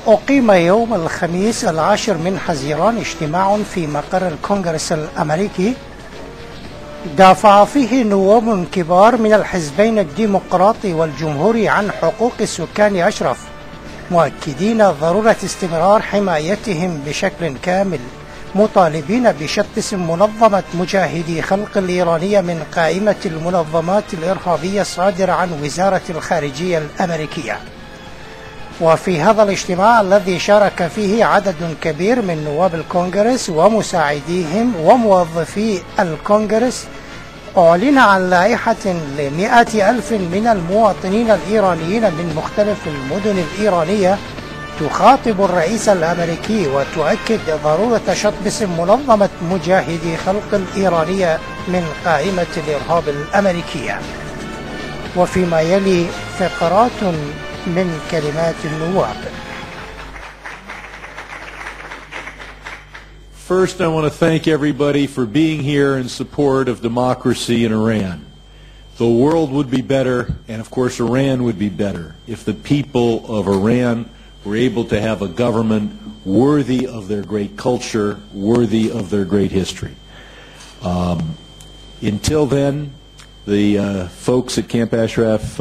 أقيم يوم الخميس 10 من حزيران اجتماع في مقر الكونغرس الأمريكي دافع فيه نواب كبار من الحزبين الديمقراطي والجمهوري عن حقوق سكان أشرف، مؤكدين ضرورة استمرار حمايتهم بشكل كامل، مطالبين بشط اسم منظمة مجاهدي خلق الإيرانية من قائمة المنظمات الإرهابية الصادرة عن وزارة الخارجية الأمريكية. وفي هذا الاجتماع الذي شارك فيه عدد كبير من نواب الكونغرس ومساعديهم وموظفي الكونغرس، أعلن عن لائحة ل100,000 من المواطنين الإيرانيين من مختلف المدن الإيرانية تخاطب الرئيس الأمريكي وتؤكد ضرورة شطب اسم منظمة مجاهدي خلق الإيرانية من قائمة الإرهاب الأمريكية. وفيما يلي فقرات من كلمات النواب. First, I want to thank everybody for being here in support of democracy in Iran. The world would be better, and of course Iran would be better, if the people of Iran were able to have a government worthy of their great culture, worthy of their great history. Until then, the folks at Camp Ashraf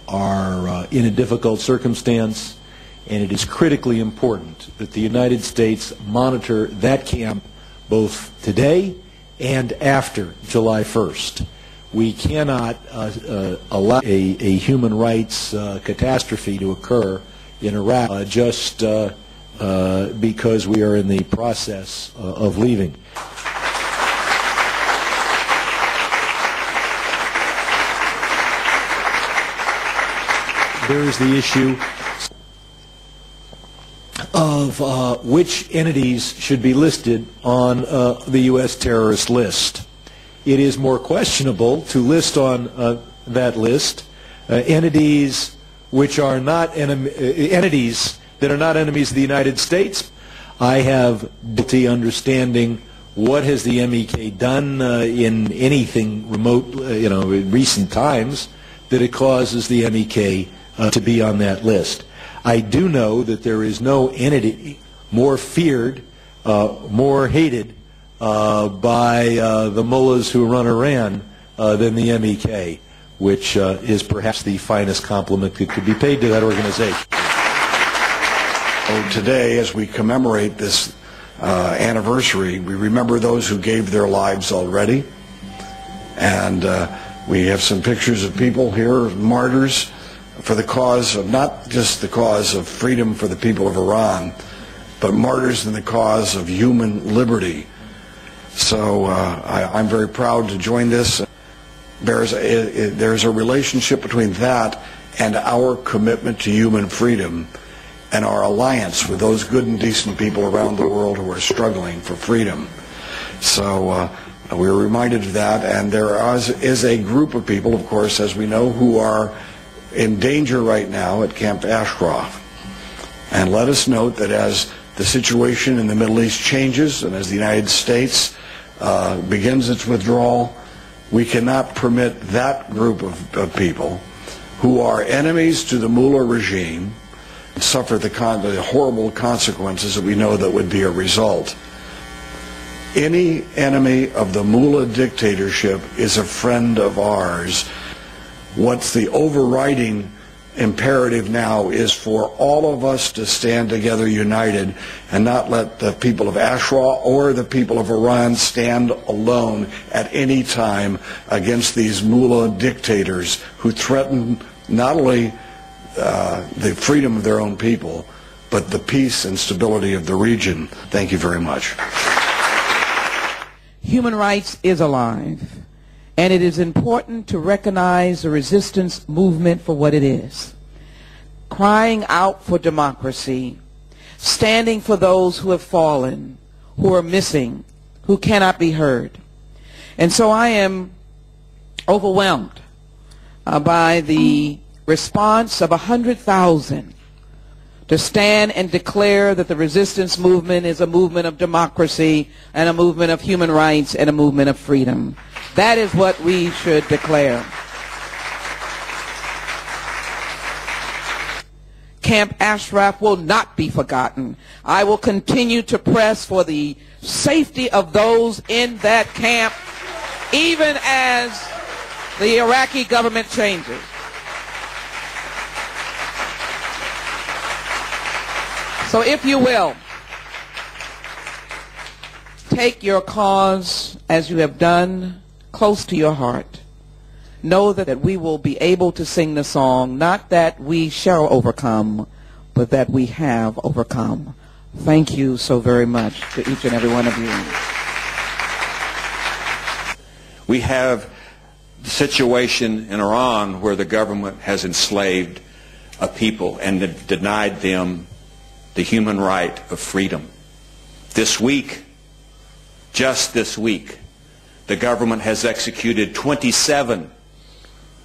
are in a difficult circumstance, and it is critically important that the United States monitor that camp both today and after July 1st. We cannot allow a human rights catastrophe to occur in Iraq just because we are in the process of leaving. There is the issue of which entities should be listed on the U.S. terrorist list. It is more questionable to list on that list entities which are not entities that are not enemies of the United States. I have difficulty understanding what has the MEK done in anything remote, in recent times, that it causes the MEK to be on that list. I do know that there is no entity more feared, more hated by the mullahs who run Iran than the MEK, which is perhaps the finest compliment that could be paid to that organization. Today, as we commemorate this anniversary, we remember those who gave their lives already, and we have some pictures of people here, martyrs, for the cause of, not just the cause of freedom for the people of Iran, but martyrs in the cause of human liberty. So I'm very proud to join this. There's a relationship between that and our commitment to human freedom and our alliance with those good and decent people around the world who are struggling for freedom. So we're reminded of that, and there is a group of people, of course, as we know, who are in danger right now at Camp Ashraf. And let us note that as the situation in the Middle East changes and as the United States begins its withdrawal, we cannot permit that group of people who are enemies to the mullah regime suffer the horrible consequences that we know that would be a result. Any enemy of the mullah dictatorship is a friend of ours. What's the overriding imperative now is for all of us to stand together united and not let the people of Ashraf or the people of Iran stand alone at any time against these mullah dictators who threaten not only the freedom of their own people, but the peace and stability of the region. Thank you very much. Human rights is alive. And it is important to recognize the resistance movement for what it is. Crying out for democracy, standing for those who have fallen, who are missing, who cannot be heard. And so I am overwhelmed by the response of 100,000 to stand and declare that the resistance movement is a movement of democracy and a movement of human rights and a movement of freedom. That is what we should declare. Camp Ashraf will not be forgotten. I will continue to press for the safety of those in that camp, even as the Iraqi government changes. So if you will, take your cause, as you have done, close to your heart. Know that we will be able to sing the song, not that we shall overcome, but that we have overcome. Thank you so very much to each and every one of you. We have the situation in Iran where the government has enslaved a people and denied them the human right of freedom. This week, just this week, the government has executed 27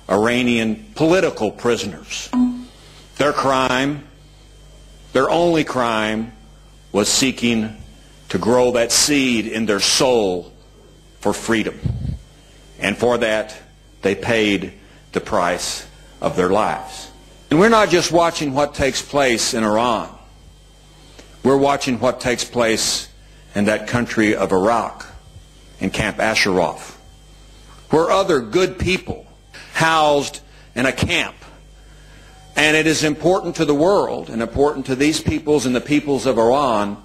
Iranian political prisoners. Their crime, their only crime, was seeking to grow that seed in their soul for freedom. And for that, they paid the price of their lives. And we're not just watching what takes place in Iran. We're watching what takes place in that country of Iraq, in Camp Ashraf, where other good people housed in a camp. And it is important to the world and important to these peoples and the peoples of Iran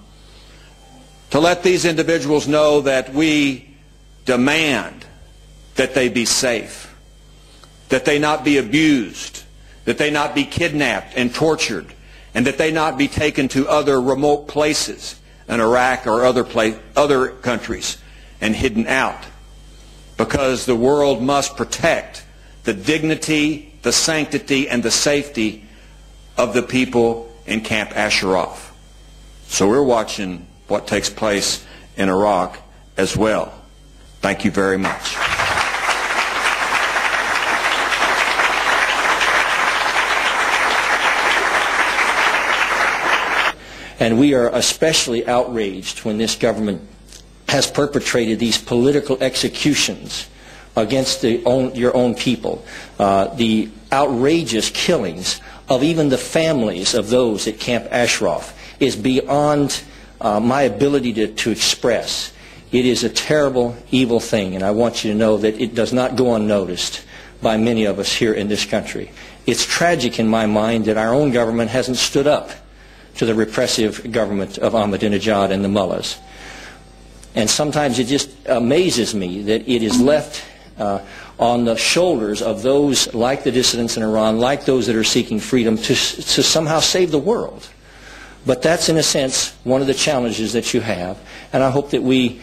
to let these individuals know that we demand that they be safe, that they not be abused, that they not be kidnapped and tortured, and that they not be taken to other remote places in Iraq or other countries and hidden out. Because the world must protect the dignity, the sanctity, and the safety of the people in Camp Ashraf. So we're watching what takes place in Iraq as well. Thank you very much. And we are especially outraged when this government has perpetrated these political executions against your own people. The outrageous killings of even the families of those at Camp Ashraf is beyond my ability to express. It is a terrible, evil thing, and I want you to know that it does not go unnoticed by many of us here in this country. It's tragic in my mind that our own government hasn't stood up to the repressive government of Ahmadinejad and the mullahs. And sometimes it just amazes me that it is left on the shoulders of those like the dissidents in Iran, like those that are seeking freedom, to somehow save the world. But that's, in a sense, one of the challenges that you have. And I hope that we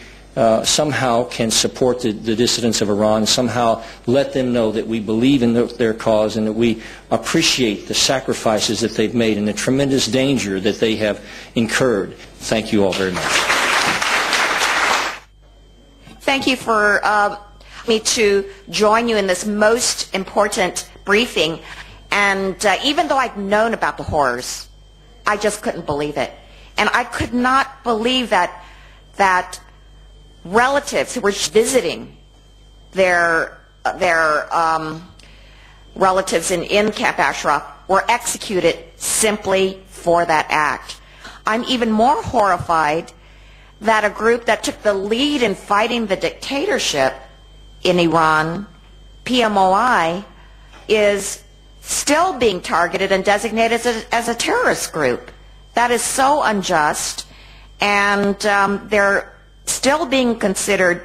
somehow can support the dissidents of Iran, somehow let them know that we believe in their cause and that we appreciate the sacrifices that they've made and the tremendous danger that they have incurred. Thank you all very much. Thank you for me to join you in this most important briefing. And even though I'd known about the horrors, I just couldn't believe it. And I could not believe that relatives who were visiting their relatives in Camp Ashraf were executed simply for that act. I'm even more horrified that a group that took the lead in fighting the dictatorship in Iran, PMOI, is still being targeted and designated as a terrorist group. That is so unjust, and they're still being considered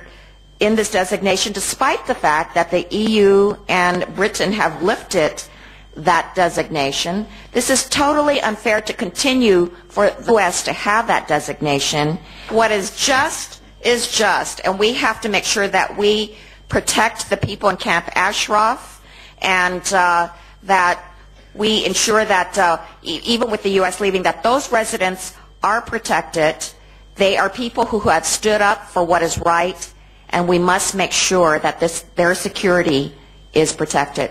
in this designation despite the fact that the EU and Britain have lifted that designation. This is totally unfair to continue for the U.S. to have that designation. What is just, and we have to make sure that we protect the people in Camp Ashraf, and that we ensure that even with the U.S. leaving, that those residents are protected. They are people who have stood up for what is right, and we must make sure that their security is protected.